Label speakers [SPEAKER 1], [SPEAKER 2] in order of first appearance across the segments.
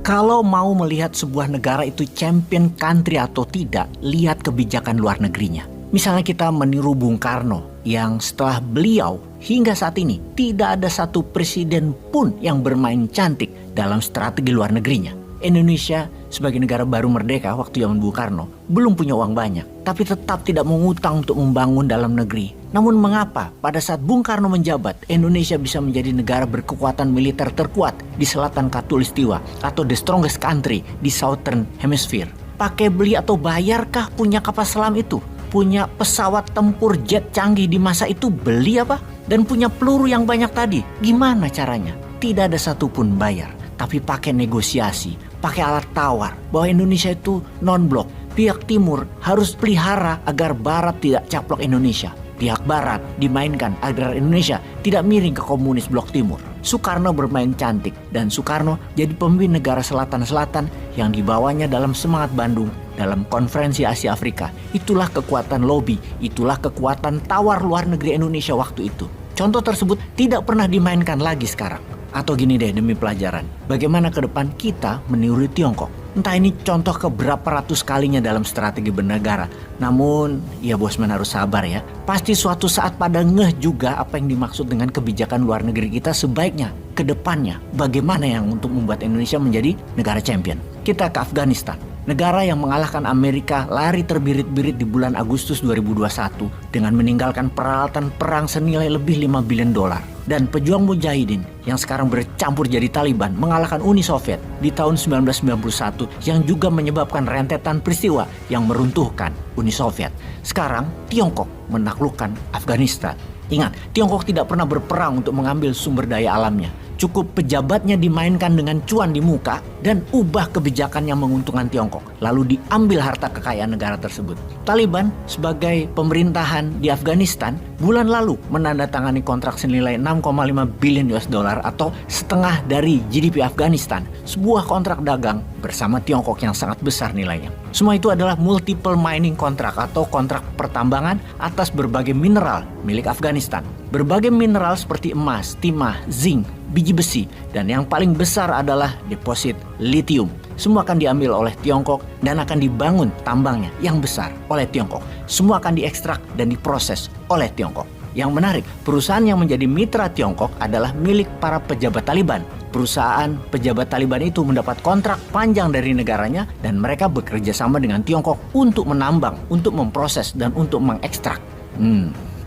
[SPEAKER 1] Kalau mau melihat sebuah negara itu champion country atau tidak, lihat kebijakan luar negerinya. Misalnya kita meniru Bung Karno yang setelah beliau hingga saat ini tidak ada satu presiden pun yang bermain cantik dalam strategi luar negerinya. Indonesia sebagai negara baru merdeka waktu zaman Bung Karno belum punya uang banyak, tapi tetap tidak mengutang untuk membangun dalam negeri. Namun mengapa pada saat Bung Karno menjabat, Indonesia bisa menjadi negara berkekuatan militer terkuat di selatan Khatulistiwa atau the strongest country di Southern Hemisphere? Pakai beli atau bayarkah punya kapal selam itu? Punya pesawat tempur jet canggih di masa itu beli apa? Dan punya peluru yang banyak tadi, gimana caranya? Tidak ada satupun bayar, tapi pakai negosiasi, pakai alat tawar bahwa Indonesia itu non-blok. Pihak timur harus pelihara agar barat tidak caplok Indonesia. Pihak barat dimainkan agar Indonesia tidak miring ke komunis blok timur. Soekarno bermain cantik dan Soekarno jadi pemimpin negara selatan-selatan yang dibawanya dalam semangat Bandung dalam konferensi Asia Afrika. Itulah kekuatan lobby, itulah kekuatan tawar luar negeri Indonesia waktu itu. Contoh tersebut tidak pernah dimainkan lagi sekarang. Atau gini deh demi pelajaran, bagaimana ke depan kita meniru Tiongkok. Entah ini contoh keberapa ratus kalinya dalam strategi bernegara. Namun ya bosman harus sabar ya. Pasti suatu saat pada ngeh juga apa yang dimaksud dengan kebijakan luar negeri kita sebaiknya ke depannya. Bagaimana yang untuk membuat Indonesia menjadi negara champion. Kita ke Afghanistan. Negara yang mengalahkan Amerika lari terbirit-birit di bulan Agustus 2021 dengan meninggalkan peralatan perang senilai lebih 5 bilion dolar. Dan pejuang mujahidin yang sekarang bercampur jadi Taliban mengalahkan Uni Soviet di tahun 1991 yang juga menyebabkan rentetan peristiwa yang meruntuhkan Uni Soviet. Sekarang Tiongkok menaklukkan Afghanistan. Ingat, Tiongkok tidak pernah berperang untuk mengambil sumber daya alamnya. Cukup pejabatnya dimainkan dengan cuan di muka dan ubah kebijakan yang menguntungkan Tiongkok. Lalu diambil harta kekayaan negara tersebut. Taliban sebagai pemerintahan di Afghanistan bulan lalu menandatangani kontrak senilai 6,5 bilion US dollar atau setengah dari GDP Afghanistan. Sebuah kontrak dagang bersama Tiongkok yang sangat besar nilainya. Semua itu adalah multiple mining kontrak atau kontrak pertambangan atas berbagai mineral milik Afghanistan. Berbagai mineral seperti emas, timah, zinc, biji besi, dan yang paling besar adalah deposit lithium. Semua akan diambil oleh Tiongkok dan akan dibangun tambangnya yang besar oleh Tiongkok. Semua akan diekstrak dan diproses oleh Tiongkok. Yang menarik, perusahaan yang menjadi mitra Tiongkok adalah milik para pejabat Taliban. Perusahaan pejabat Taliban itu mendapat kontrak panjang dari negaranya dan mereka bekerja sama dengan Tiongkok untuk menambang, untuk memproses, dan untuk mengekstrak.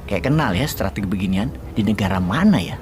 [SPEAKER 1] Kayak kenal ya strategi beginian. Di negara mana ya?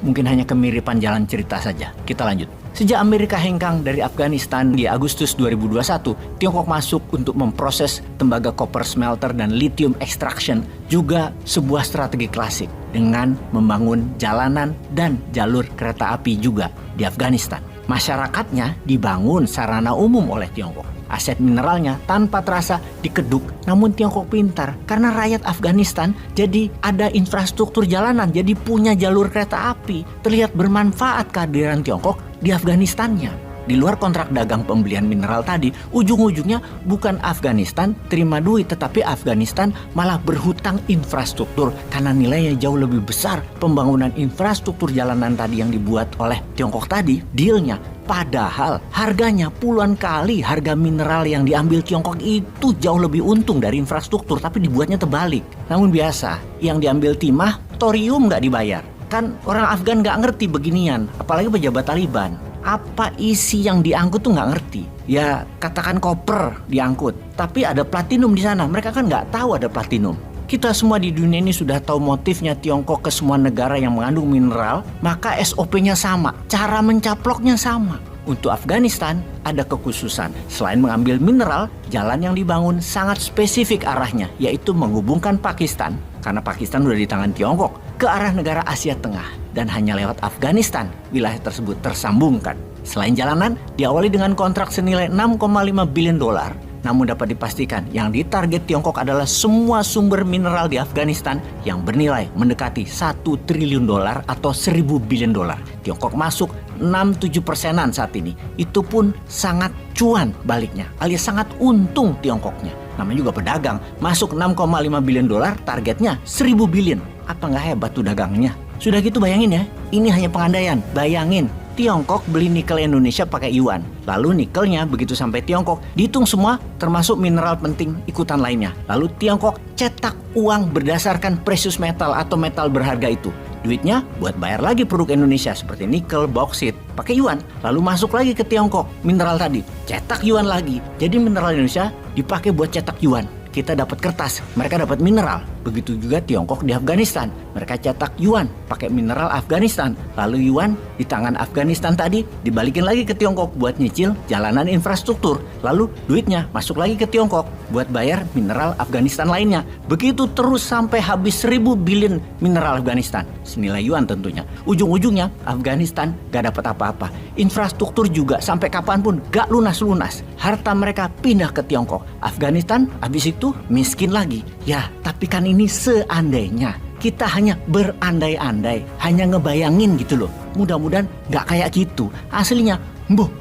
[SPEAKER 1] Mungkin hanya kemiripan jalan cerita saja. Kita lanjut. Sejak Amerika hengkang dari Afghanistan di Agustus 2021, Tiongkok masuk untuk memproses tembaga copper smelter dan lithium extraction, juga sebuah strategi klasik dengan membangun jalanan dan jalur kereta api juga di Afghanistan. Masyarakatnya dibangun sarana umum oleh Tiongkok. Aset mineralnya tanpa terasa dikeduk, namun Tiongkok pintar karena rakyat Afghanistan jadi ada infrastruktur jalanan, jadi punya jalur kereta api. Terlihat bermanfaat kehadiran Tiongkok di Afghanistannya. Di luar kontrak dagang pembelian mineral tadi, ujung-ujungnya bukan Afghanistan terima duit, tetapi Afghanistan malah berhutang infrastruktur karena nilainya jauh lebih besar pembangunan infrastruktur jalanan tadi yang dibuat oleh Tiongkok tadi. Dealnya padahal harganya puluhan kali harga mineral yang diambil Tiongkok itu jauh lebih untung dari infrastruktur, tapi dibuatnya terbalik. Namun biasa, yang diambil timah, thorium nggak dibayar. Kan orang Afgan nggak ngerti beginian, apalagi pejabat Taliban. Apa isi yang diangkut tuh nggak ngerti. Ya katakan koper diangkut, tapi ada platinum di sana. Mereka kan nggak tahu ada platinum. Kita semua di dunia ini sudah tahu motifnya Tiongkok ke semua negara yang mengandung mineral, maka SOP-nya sama, cara mencaploknya sama. Untuk Afghanistan ada kekhususan. Selain mengambil mineral, jalan yang dibangun sangat spesifik arahnya, yaitu menghubungkan Pakistan, karena Pakistan sudah di tangan Tiongkok, ke arah negara Asia Tengah. Dan hanya lewat Afghanistan wilayah tersebut tersambungkan. Selain jalanan, diawali dengan kontrak senilai 6,5 bilion dolar. Namun dapat dipastikan yang ditarget Tiongkok adalah semua sumber mineral di Afghanistan yang bernilai mendekati 1 triliun dolar atau 1.000 bilion dolar. Tiongkok masuk 6-7% saat ini. Itu pun sangat cuan baliknya, alias sangat untung Tiongkoknya. Namanya juga pedagang, masuk 6,5 bilion dolar, targetnya 1.000 bilion. Apa nggak hebat tuh dagangnya? Sudah gitu bayangin ya, ini hanya pengandaian. Bayangin Tiongkok beli nikel Indonesia pakai yuan. Lalu nikelnya begitu sampai Tiongkok dihitung semua termasuk mineral penting ikutan lainnya. Lalu Tiongkok cetak uang berdasarkan precious metal atau metal berharga itu. Duitnya buat bayar lagi produk Indonesia seperti nikel, bauksit, pakai yuan. Lalu masuk lagi ke Tiongkok, mineral tadi, cetak yuan lagi. Jadi mineral Indonesia dipakai buat cetak yuan. Kita dapat kertas, mereka dapat mineral. Begitu juga Tiongkok di Afghanistan. Mereka cetak yuan, pakai mineral Afghanistan. Lalu yuan di tangan Afghanistan tadi dibalikin lagi ke Tiongkok buat nyicil jalanan infrastruktur. Lalu duitnya masuk lagi ke Tiongkok buat bayar mineral Afghanistan lainnya. Begitu terus sampai habis 1000 billion mineral Afghanistan. Senilai yuan tentunya. Ujung-ujungnya Afghanistan gak dapat apa-apa. Infrastruktur juga sampai kapanpun gak lunas-lunas. Harta mereka pindah ke Tiongkok. Afghanistan habis itu miskin lagi. Ya, tapi kan ini seandainya. Kita hanya berandai-andai, hanya ngebayangin gitu loh. Mudah-mudahan gak kayak gitu. Aslinya,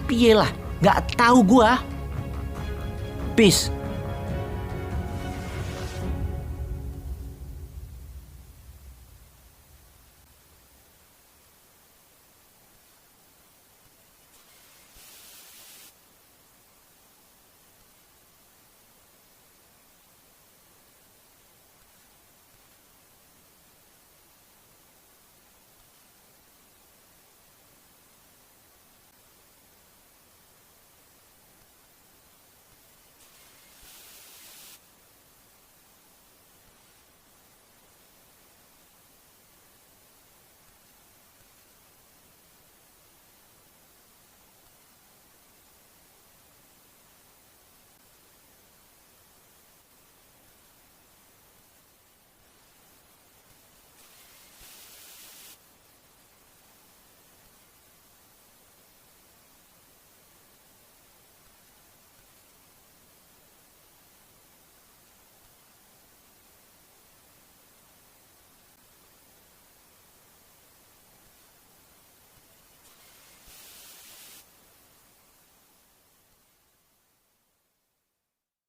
[SPEAKER 1] piye lah, gak tahu gua. Peace.